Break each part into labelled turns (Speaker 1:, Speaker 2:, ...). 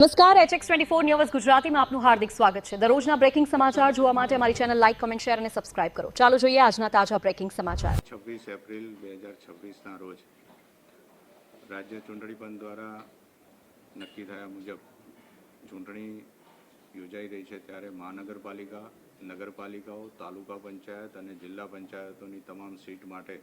Speaker 1: નમસ્કાર HX24 news ગુજરાતીમાં આપનું હાર્દિક સ્વાગત છે। દરરોજના બ્રેકિંગ સમાચાર જોવા માટે અમારી ચેનલ લાઇક, કમેન્ટ, શેર અને સબસ્ક્રાઇબ કરો। ચાલો જોઈએ આજના તાજા બ્રેકિંગ સમાચાર।
Speaker 2: 26 એપ્રિલ 2026ના રોજ રાજ્ય ચૂંટણી પંચ દ્વારા નક્કી થયા મુજબ ચૂંટણી યોજાઈ રહી છે, ત્યારે મહાનગરપાલિકા, નગરપાલિકાઓ, તાલુકા પંચાયત અને જિલ્લા પંચાયતોની તમામ સીટ માટે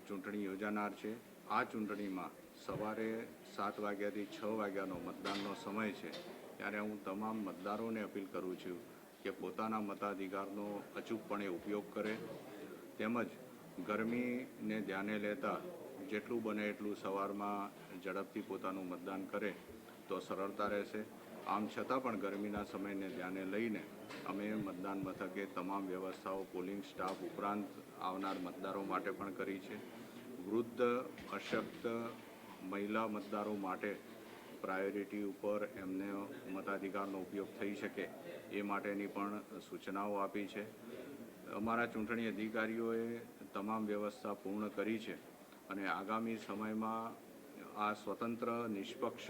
Speaker 2: ચૂંટણી યોજાનાર છે। આ ચૂંટણીમાં સવારે 7 વાગ્યાથી 6 વાગ્યાનો મતદાનનો સમય છે, ત્યારે હું તમામ મતદારોને અપીલ કરું છું કે પોતાના મતાધિકારનો અચૂકપણે ઉપયોગ કરે, તેમજ ગરમીને ધ્યાને લેતા જેટલું બને એટલું સવારમાં ઝડપથી પોતાનું મતદાન કરે તો સરળતા રહેશે। આમ છતાં પણ ગરમીના સમયને ધ્યાને લઈને અમે મતદાન મથકે તમામ વ્યવસ્થાઓ પોલિંગ સ્ટાફ ઉપરાંત આવનાર મતદારો માટે પણ કરી છે। વૃદ્ધ, અશક્ત, મહિલા મતદારો માટે પ્રાયોરિટી ઉપર એમને મતાધિકારનો ઉપયોગ થઈ શકે એ માટેની પણ સૂચનાઓ આપી છે। અમારા ચૂંટણી અધિકારીઓએ તમામ વ્યવસ્થા પૂર્ણ કરી છે અને આગામી સમયમાં આ સ્વતંત્ર, નિષ્પક્ષ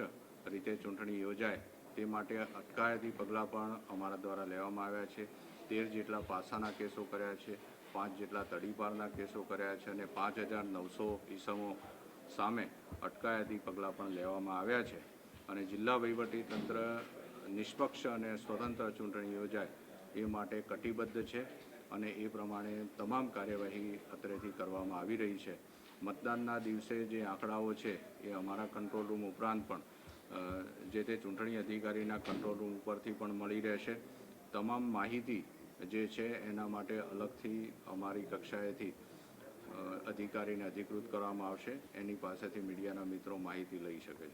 Speaker 2: રીતે ચૂંટણી યોજાય તે માટે અટકાયતી પગલાં પણ અમારા દ્વારા લેવામાં આવ્યા છે। 13 જેટલા પાસાના કેસો કર્યા છે, 5 જેટલા તડીપારના કેસો કર્યા છે અને 5,900 ઈસમો સામે અટકાયતી પગલાં પણ લેવામાં આવ્યા છે અને જિલ્લા વહીવટીતંત્ર નિષ્પક્ષ અને સ્વતંત્ર ચૂંટણી યોજાય એ માટે કટિબદ્ધ છે અને એ પ્રમાણે તમામ કાર્યવાહી અત્રેથી કરવામાં આવી રહી છે। મતદાનના દિવસે જે આંકડાઓ છે એ અમારા કંટ્રોલ રૂમ ઉપરાંત પણ જે તે ચૂંટણી અધિકારીના કંટ્રોલ રૂમ ઉપરથી પણ મળી રહેશે। તમામ માહિતી જે છે એના માટે અલગથી અમારી કક્ષાએથી અધિકારીને અધિકૃત કરવામાં આવશે, એની પાસેથી મીડિયાના મિત્રો માહિતી લઈ શકે છે।